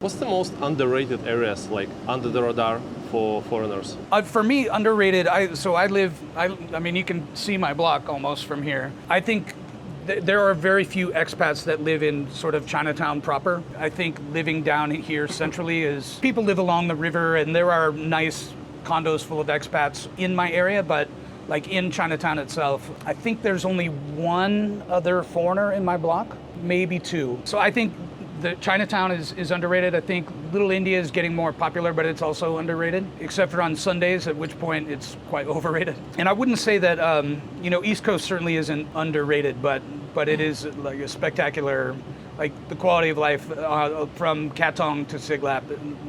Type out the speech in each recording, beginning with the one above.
What's the most underrated areas, like under the radar for foreigners? For me, underrated. I mean, you can see my block almost from here. I think there are very few expats that live in sort of Chinatown proper. I think living down here centrally is, people live along the river and there are nice condos full of expats in my area, but like in Chinatown itself, I think there's only one other foreigner in my block, maybe two. So I think the Chinatown is underrated. I think Little India is getting more popular, but it's also underrated, except for on Sundays, at which point it's quite overrated. And I wouldn't say that, East Coast certainly isn't underrated, but it is like a spectacular, like the quality of life from Katong to Siglap,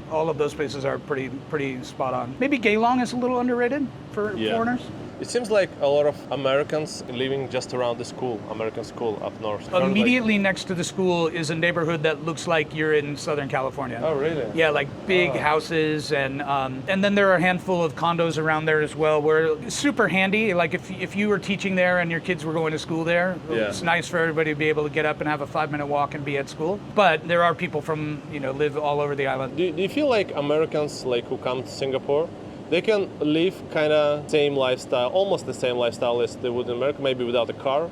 all of those places are pretty spot on. Maybe Gaylong is a little underrated for foreigners. It seems like a lot of Americans living just around the school, American school up north. Immediately next to the school is a neighborhood that looks like you're in Southern California. Oh, really? Yeah, like big houses, and then there are a handful of condos around there as well, where it's super handy. Like if you were teaching there and your kids were going to school there, it's nice for everybody to be able to get up and have a 5-minute walk and be at school. But there are people from, live all over the island. Do you feel like Americans who come to Singapore, they can live kind of same lifestyle, almost the same lifestyle as they would in America, maybe without a car,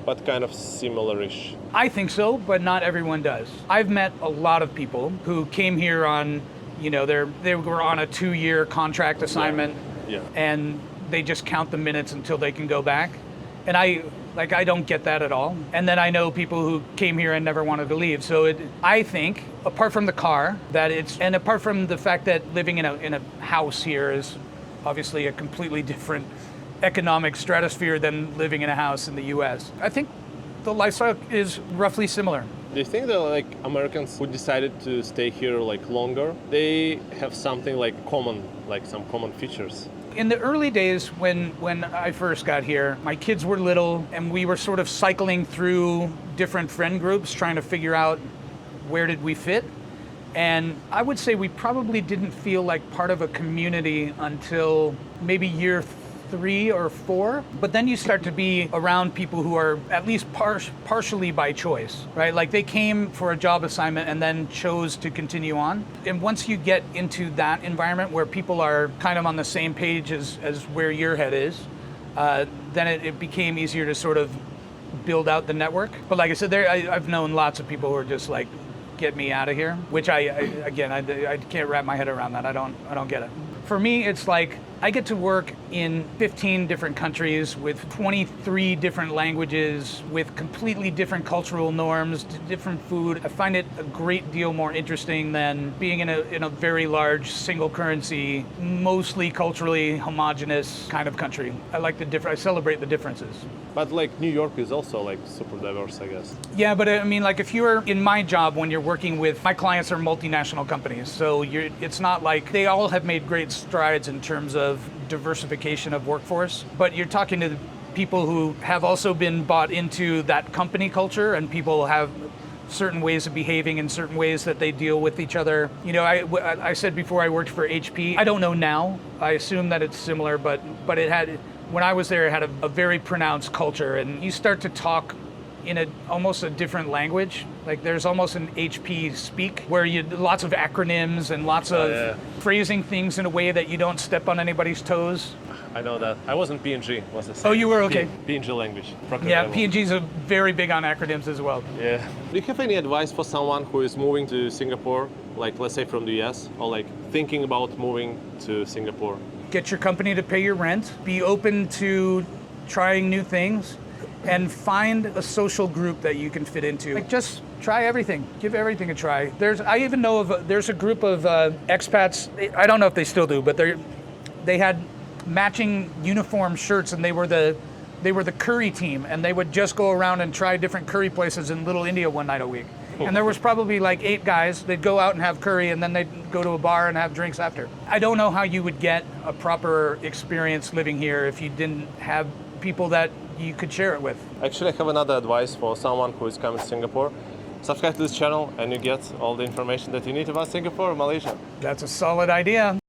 but kind of similar-ish? I think so, but not everyone does. I've met a lot of people who came here on, they were on a 2-year contract assignment, and they just count the minutes until they can go back. And I don't get that at all. And then I know people who came here and never wanted to leave. So I think, apart from the car, and apart from the fact that living in a house here is obviously a completely different economic stratosphere than living in a house in the US, I think the lifestyle is roughly similar. Do you think that Americans who decided to stay here longer, they have something common, some common features? In the early days when I first got here, my kids were little and we were sort of cycling through different friend groups trying to figure out where did we fit. And I would say we probably didn't feel like part of a community until maybe year 3 or 4, but then you start to be around people who are at least partially by choice, right? Like they came for a job assignment and then chose to continue on. And once you get into that environment where people are kind of on the same page as where your head is, then it became easier to sort of build out the network. But like I said, I've known lots of people who are just like, get me out of here, which I can't wrap my head around that. I don't get it. For me, it's like I get to work in 15 different countries with 23 different languages, with completely different cultural norms, different food. I find it a great deal more interesting than being in a very large single currency, mostly culturally homogenous kind of country. I celebrate the differences. But New York is also super diverse, I guess. Yeah, but I mean, if you're in my job, when you're working with, my clients are multinational companies, so it's not like they all have made great strides in terms of diversification of workforce, but you're talking to people who have also been bought into that company culture, and people have certain ways of behaving and certain ways that they deal with each other. I said before I worked for HP. I don't know now. I assume that it's similar, but when I was there, it had a very pronounced culture, and you start to talk in almost a different language. Like there's almost an HP speak where lots of acronyms and lots of phrasing things in a way that you don't step on anybody's toes. I know that. I was in P&G. Was the same. Oh, you were? Okay. P&G language. P&G's are very big on acronyms as well. Yeah. Do you have any advice for someone who is moving to Singapore, let's say from the US, or thinking about moving to Singapore? Get your company to pay your rent. Be open to trying new things. And find a social group that you can fit into. Just try everything. Give everything a try. I even know there's a group of expats. I don't know if they still do, but they had matching uniform shirts, and they were the curry team, and they would just go around and try different curry places in Little India one night a week. And there was probably 8 guys. They'd go out and have curry, and then they'd go to a bar and have drinks after. I don't know how you would get a proper experience living here if you didn't have people that you could share it with. Actually, I have another advice for someone who is coming to Singapore. Subscribe to this channel and you get all the information that you need about Singapore or Malaysia. That's a solid idea.